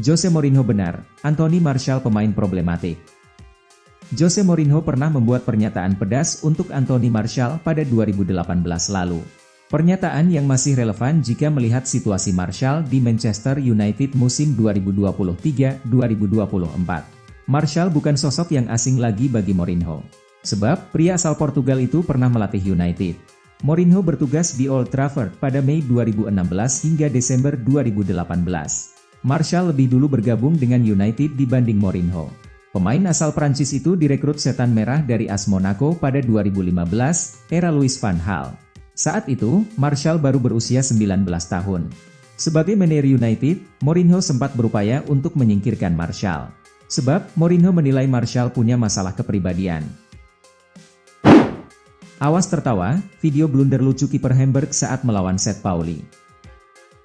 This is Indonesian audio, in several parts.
Jose Mourinho benar, Anthony Martial pemain problematik. Jose Mourinho pernah membuat pernyataan pedas untuk Anthony Martial pada 2018 lalu. Pernyataan yang masih relevan jika melihat situasi Martial di Manchester United musim 2023-2024. Martial bukan sosok yang asing lagi bagi Mourinho. Sebab, pria asal Portugal itu pernah melatih United. Mourinho bertugas di Old Trafford pada Mei 2016 hingga Desember 2018. Martial lebih dulu bergabung dengan United dibanding Mourinho. Pemain asal Prancis itu direkrut Setan Merah dari AS Monaco pada 2015, era Louis van Gaal. Saat itu, Martial baru berusia 19 tahun. Sebagai manajer United, Mourinho sempat berupaya untuk menyingkirkan Martial. Sebab, Mourinho menilai Martial punya masalah kepribadian. Awas tertawa, video blunder lucu kiper Hamburg saat melawan St. Pauli.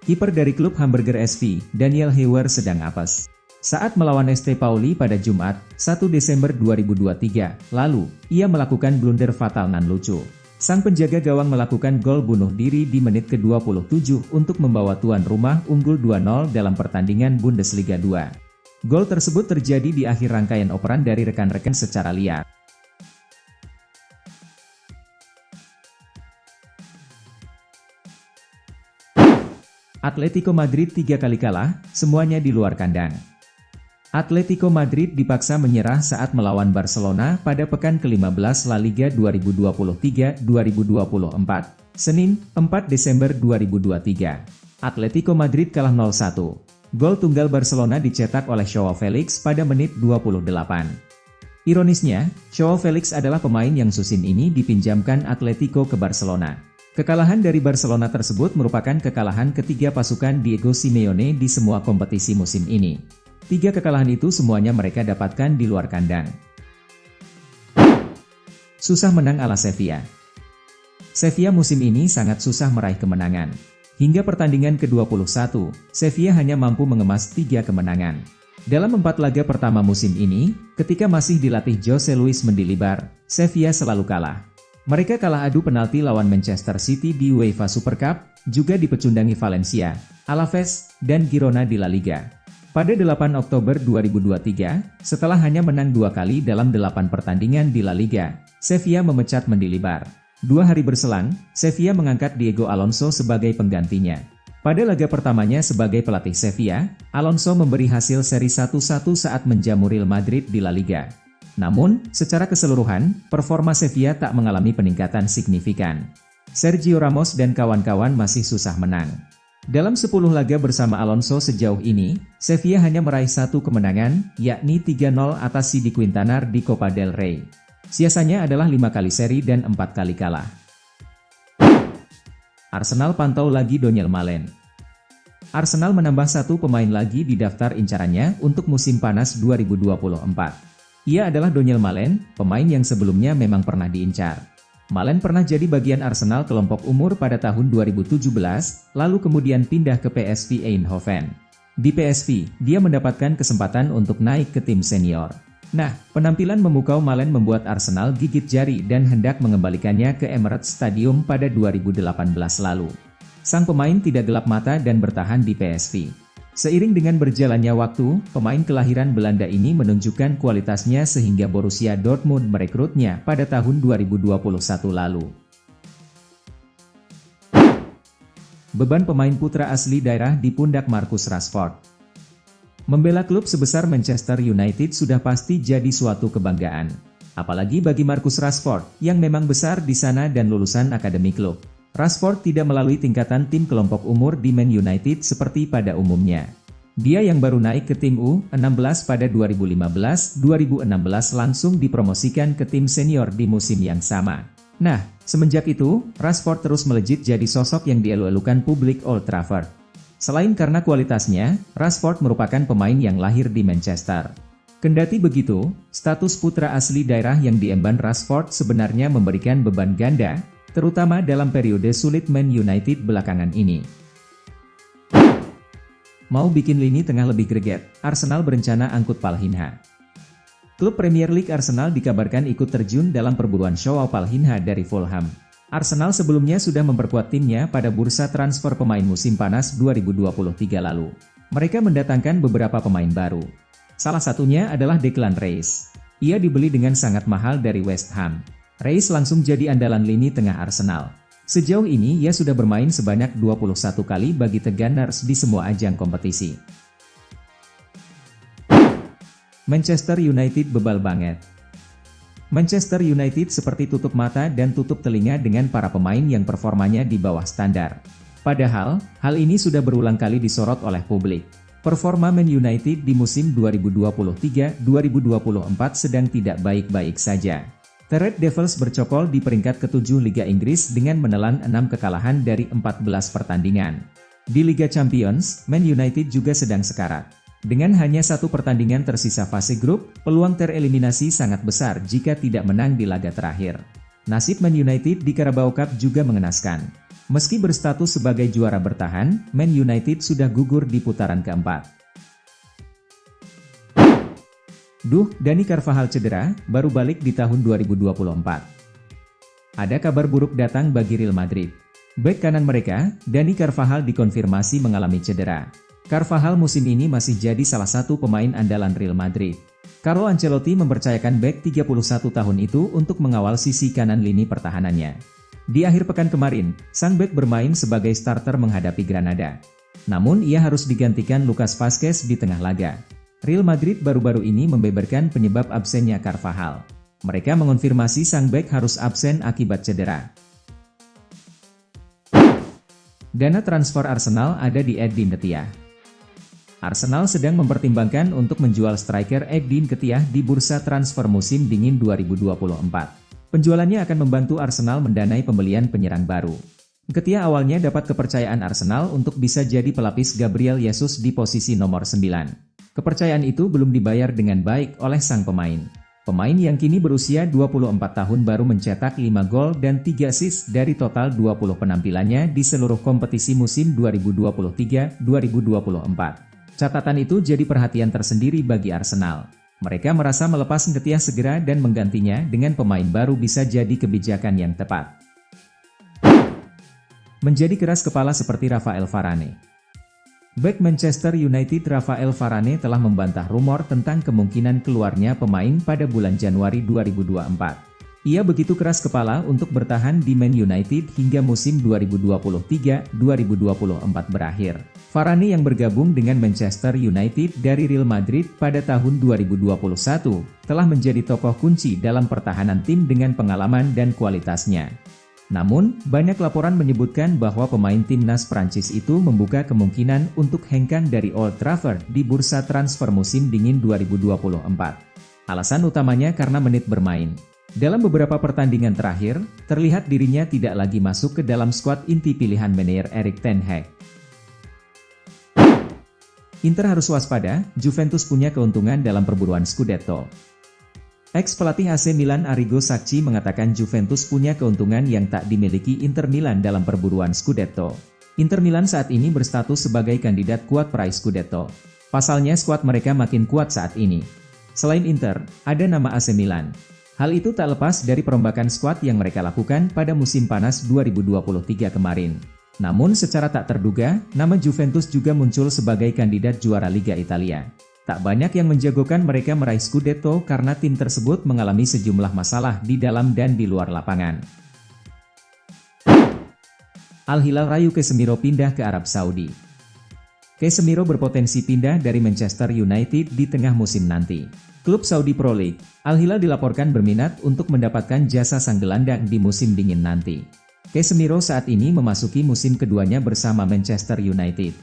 Kiper dari klub Hamburger SV, Daniel Heuer sedang apes. Saat melawan St. Pauli pada Jumat, 1 Desember 2023, lalu, ia melakukan blunder fatal nan lucu. Sang penjaga gawang melakukan gol bunuh diri di menit ke-27 untuk membawa tuan rumah unggul 2-0 dalam pertandingan Bundesliga 2. Gol tersebut terjadi di akhir rangkaian operan dari rekan-rekan secara liar. Atletico Madrid 3 kali kalah, semuanya di luar kandang. Atletico Madrid dipaksa menyerah saat melawan Barcelona pada pekan ke-15 La Liga 2023-2024, Senin, 4 Desember 2023. Atletico Madrid kalah 0-1. Gol tunggal Barcelona dicetak oleh Joao Felix pada menit 28. Ironisnya, Joao Felix adalah pemain yang musim ini dipinjamkan Atletico ke Barcelona. Kekalahan dari Barcelona tersebut merupakan kekalahan ketiga pasukan Diego Simeone di semua kompetisi musim ini. 3 kekalahan itu semuanya mereka dapatkan di luar kandang. Susah menang ala Sevilla. Sevilla musim ini sangat susah meraih kemenangan. Hingga pertandingan ke-21, Sevilla hanya mampu mengemas 3 kemenangan. Dalam 4 laga pertama musim ini, ketika masih dilatih Jose Luis Mendilibar, Sevilla selalu kalah. Mereka kalah adu penalti lawan Manchester City di UEFA Super Cup, juga dipecundangi Valencia, Alaves, dan Girona di La Liga. Pada 8 Oktober 2023, setelah hanya menang 2 kali dalam 8 pertandingan di La Liga, Sevilla memecat Mendilibar. 2 hari berselang, Sevilla mengangkat Diego Alonso sebagai penggantinya. Pada laga pertamanya sebagai pelatih Sevilla, Alonso memberi hasil seri 1-1 saat menjamu Real Madrid di La Liga. Namun, secara keseluruhan, performa Sevilla tak mengalami peningkatan signifikan. Sergio Ramos dan kawan-kawan masih susah menang. Dalam 10 laga bersama Alonso sejauh ini, Sevilla hanya meraih 1 kemenangan, yakni 3-0 atas Sidi Quintanar di Copa del Rey. Siasanya adalah 5 kali seri dan 4 kali kalah. Arsenal pantau lagi Donyell Malen. Arsenal menambah 1 pemain lagi di daftar incarannya untuk musim panas 2024. Ia adalah Donyell Malen, pemain yang sebelumnya memang pernah diincar. Malen pernah jadi bagian Arsenal kelompok umur pada tahun 2017, lalu kemudian pindah ke PSV Eindhoven. Di PSV, dia mendapatkan kesempatan untuk naik ke tim senior. Nah, penampilan memukau Malen membuat Arsenal gigit jari dan hendak mengembalikannya ke Emirates Stadium pada 2018 lalu. Sang pemain tidak gelap mata dan bertahan di PSV. Seiring dengan berjalannya waktu, pemain kelahiran Belanda ini menunjukkan kualitasnya sehingga Borussia Dortmund merekrutnya pada tahun 2021 lalu. Beban pemain putra asli daerah di pundak Marcus Rashford. Membela klub sebesar Manchester United sudah pasti jadi suatu kebanggaan. Apalagi bagi Marcus Rashford, yang memang besar di sana dan lulusan akademi klub. Rashford tidak melalui tingkatan tim kelompok umur di Man United seperti pada umumnya. Dia yang baru naik ke tim U16 pada 2015-2016 langsung dipromosikan ke tim senior di musim yang sama. Nah, semenjak itu, Rashford terus melejit jadi sosok yang dielu-elukan publik Old Trafford. Selain karena kualitasnya, Rashford merupakan pemain yang lahir di Manchester. Kendati begitu, status putra asli daerah yang diemban Rashford sebenarnya memberikan beban ganda, terutama dalam periode sulit Man United belakangan ini. Mau bikin lini tengah lebih greget, Arsenal berencana angkut Palhinha. Klub Premier League Arsenal dikabarkan ikut terjun dalam perburuan Joao Palhinha dari Fulham. Arsenal sebelumnya sudah memperkuat timnya pada bursa transfer pemain musim panas 2023 lalu. Mereka mendatangkan beberapa pemain baru. Salah satunya adalah Declan Rice. Ia dibeli dengan sangat mahal dari West Ham. Rice langsung jadi andalan lini tengah Arsenal. Sejauh ini ia sudah bermain sebanyak 21 kali bagi The Gunners di semua ajang kompetisi. Manchester United bebal banget. Manchester United seperti tutup mata dan tutup telinga dengan para pemain yang performanya di bawah standar. Padahal, hal ini sudah berulang kali disorot oleh publik. Performa Man United di musim 2023-2024 sedang tidak baik-baik saja. The Red Devils bercokol di peringkat ke-7 Liga Inggris dengan menelan 6 kekalahan dari 14 pertandingan. Di Liga Champions, Man United juga sedang sekarat. Dengan hanya 1 pertandingan tersisa fase grup, peluang tereliminasi sangat besar jika tidak menang di laga terakhir. Nasib Man United di Carabao Cup juga mengenaskan. Meski berstatus sebagai juara bertahan, Man United sudah gugur di putaran keempat. Dani Carvajal cedera, baru balik di tahun 2024. Ada kabar buruk datang bagi Real Madrid. Bek kanan mereka, Dani Carvajal dikonfirmasi mengalami cedera. Carvajal musim ini masih jadi salah satu pemain andalan Real Madrid. Carlo Ancelotti mempercayakan bek 31 tahun itu untuk mengawal sisi kanan lini pertahanannya. Di akhir pekan kemarin, sang bek bermain sebagai starter menghadapi Granada. Namun ia harus digantikan Lucas Vazquez di tengah laga. Real Madrid baru-baru ini membeberkan penyebab absennya Carvajal. Mereka mengonfirmasi sang bek harus absen akibat cedera. Dana transfer Arsenal ada di Eddie Nketiah. Arsenal sedang mempertimbangkan untuk menjual striker Eddie Nketiah di bursa transfer musim dingin 2024. Penjualannya akan membantu Arsenal mendanai pembelian penyerang baru. Nketiah awalnya dapat kepercayaan Arsenal untuk bisa jadi pelapis Gabriel Jesus di posisi nomor 9. Kepercayaan itu belum dibayar dengan baik oleh sang pemain. Pemain yang kini berusia 24 tahun baru mencetak 5 gol dan 3 assist dari total 20 penampilannya di seluruh kompetisi musim 2023-2024. Catatan itu jadi perhatian tersendiri bagi Arsenal. Mereka merasa melepas Nketiah segera dan menggantinya dengan pemain baru bisa jadi kebijakan yang tepat. Menjadi keras kepala seperti Rafael Varane. Bek Manchester United Rafael Varane telah membantah rumor tentang kemungkinan keluarnya pemain pada bulan Januari 2024. Ia begitu keras kepala untuk bertahan di Man United hingga musim 2023-2024 berakhir. Varane yang bergabung dengan Manchester United dari Real Madrid pada tahun 2021, telah menjadi tokoh kunci dalam pertahanan tim dengan pengalaman dan kualitasnya. Namun, banyak laporan menyebutkan bahwa pemain timnas Prancis itu membuka kemungkinan untuk hengkang dari Old Trafford di bursa transfer musim dingin 2024. Alasan utamanya karena menit bermain. Dalam beberapa pertandingan terakhir, terlihat dirinya tidak lagi masuk ke dalam skuad inti pilihan manajer Erik ten Hag. Inter harus waspada, Juventus punya keuntungan dalam perburuan Scudetto. Ex-pelatih AC Milan Arrigo Sacchi mengatakan Juventus punya keuntungan yang tak dimiliki Inter Milan dalam perburuan Scudetto. Inter Milan saat ini berstatus sebagai kandidat kuat peraih Scudetto. Pasalnya skuad mereka makin kuat saat ini. Selain Inter, ada nama AC Milan. Hal itu tak lepas dari perombakan skuad yang mereka lakukan pada musim panas 2023 kemarin. Namun secara tak terduga, nama Juventus juga muncul sebagai kandidat juara Liga Italia. Tak banyak yang menjagokan mereka meraih Scudetto karena tim tersebut mengalami sejumlah masalah di dalam dan di luar lapangan. Al Hilal rayu Casemiro pindah ke Arab Saudi. Casemiro berpotensi pindah dari Manchester United di tengah musim nanti. Klub Saudi Pro League, Al Hilal dilaporkan berminat untuk mendapatkan jasa sang gelandang di musim dingin nanti. Casemiro saat ini memasuki musim keduanya bersama Manchester United.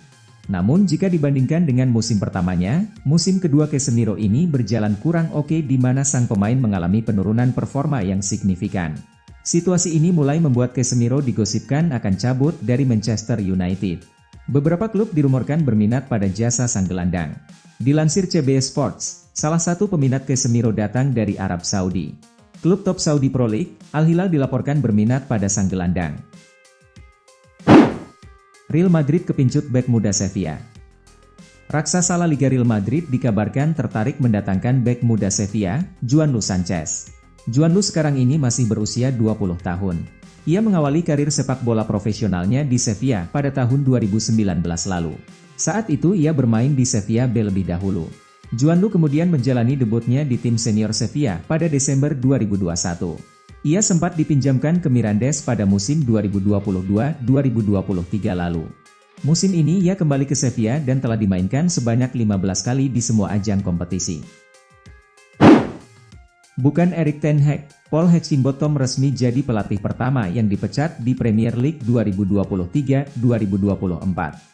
Namun jika dibandingkan dengan musim pertamanya, musim kedua Casemiro ini berjalan kurang oke di mana sang pemain mengalami penurunan performa yang signifikan. Situasi ini mulai membuat Casemiro digosipkan akan cabut dari Manchester United. Beberapa klub dirumorkan berminat pada jasa sang gelandang. Dilansir CBS Sports, salah satu peminat Casemiro datang dari Arab Saudi. Klub top Saudi Pro League, Al Hilal dilaporkan berminat pada sang gelandang. Real Madrid kepincut bek muda Sevilla. Raksasa La Liga Real Madrid dikabarkan tertarik mendatangkan bek muda Sevilla, Juan Luis Sanchez. Juan Luis sekarang ini masih berusia 20 tahun. Ia mengawali karir sepak bola profesionalnya di Sevilla pada tahun 2019 lalu. Saat itu ia bermain di Sevilla B lebih dahulu. Juanlu kemudian menjalani debutnya di tim senior Sevilla pada Desember 2021. Ia sempat dipinjamkan ke Mirandes pada musim 2022-2023 lalu. Musim ini ia kembali ke Sevilla dan telah dimainkan sebanyak 15 kali di semua ajang kompetisi. Bukan Erik ten Hag, Paul Heckingbottom resmi jadi pelatih pertama yang dipecat di Premier League 2023-2024.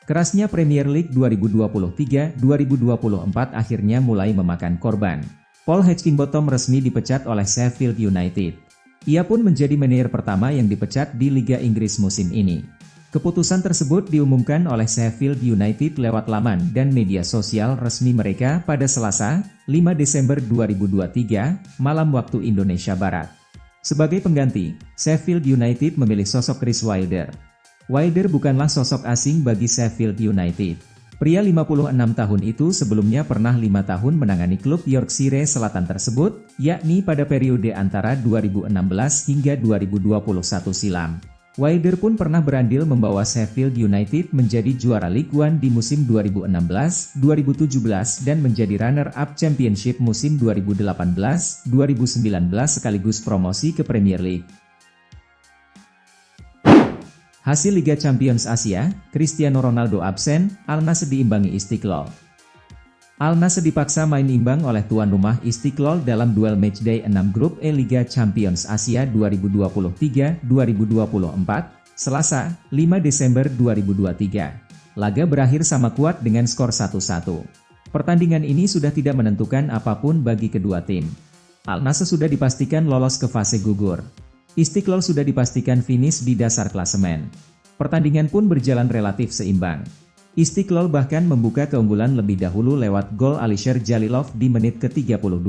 Kerasnya Premier League 2023-2024 akhirnya mulai memakan korban. Paul Heckingbottom resmi dipecat oleh Sheffield United. Ia pun menjadi manajer pertama yang dipecat di Liga Inggris musim ini. Keputusan tersebut diumumkan oleh Sheffield United lewat laman dan media sosial resmi mereka pada Selasa, 5 Desember 2023, malam waktu Indonesia Barat. Sebagai pengganti, Sheffield United memilih sosok Chris Wilder. Wilder bukanlah sosok asing bagi Sheffield United. Pria 56 tahun itu sebelumnya pernah 5 tahun menangani klub Yorkshire Selatan tersebut, yakni pada periode antara 2016 hingga 2021 silam. Wilder pun pernah berandil membawa Sheffield United menjadi juara League One di musim 2016-2017 dan menjadi runner-up Championship musim 2018-2019 sekaligus promosi ke Premier League. Hasil Liga Champions Asia, Cristiano Ronaldo absen, Al Nassr diimbangi Istiqlal. Al Nassr dipaksa main imbang oleh tuan rumah Istiqlal dalam duel matchday 6 grup E Liga Champions Asia 2023-2024, Selasa, 5 Desember 2023. Laga berakhir sama kuat dengan skor 1-1. Pertandingan ini sudah tidak menentukan apapun bagi kedua tim. Al Nassr sudah dipastikan lolos ke fase gugur. Istiqlal sudah dipastikan finish di dasar klasemen. Pertandingan pun berjalan relatif seimbang. Istiqlal bahkan membuka keunggulan lebih dahulu lewat gol Alisher Jalilov di menit ke-32.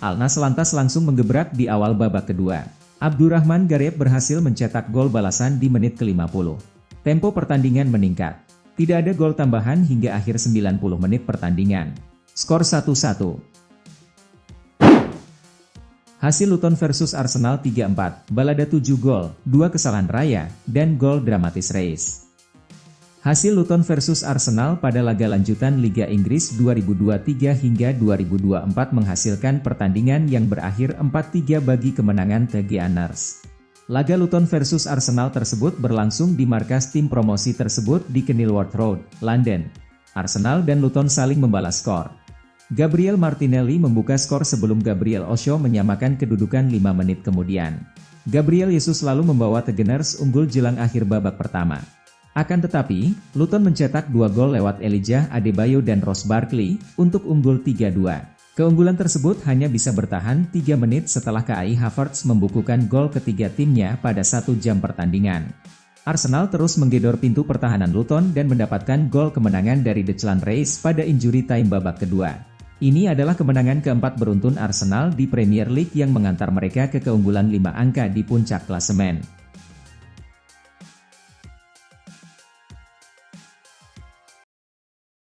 Al Nassr lantas langsung menggebrak di awal babak kedua. Abdurrahman Gareb berhasil mencetak gol balasan di menit ke-50. Tempo pertandingan meningkat. Tidak ada gol tambahan hingga akhir 90 menit pertandingan. Skor 1-1. Hasil Luton versus Arsenal 3-4, balada 7 gol, 2 kesalahan raya, dan gol dramatis Reis. Hasil Luton versus Arsenal pada laga lanjutan Liga Inggris 2023 hingga 2024 menghasilkan pertandingan yang berakhir 4-3 bagi kemenangan The Gunners. Laga Luton versus Arsenal tersebut berlangsung di markas tim promosi tersebut di Kenilworth Road, London. Arsenal dan Luton saling membalas skor. Gabriel Martinelli membuka skor sebelum Gabriel Osho menyamakan kedudukan 5 menit kemudian. Gabriel Jesus lalu membawa The Gunners unggul jelang akhir babak pertama. Akan tetapi, Luton mencetak 2 gol lewat Elijah Adebayo dan Ross Barkley untuk unggul 3-2. Keunggulan tersebut hanya bisa bertahan 3 menit setelah Kai Havertz membukukan gol ketiga timnya pada 1 jam pertandingan. Arsenal terus menggedor pintu pertahanan Luton dan mendapatkan gol kemenangan dari Declan Rice pada injury time babak kedua. Ini adalah kemenangan keempat beruntun Arsenal di Premier League yang mengantar mereka ke keunggulan 5 angka di puncak klasemen.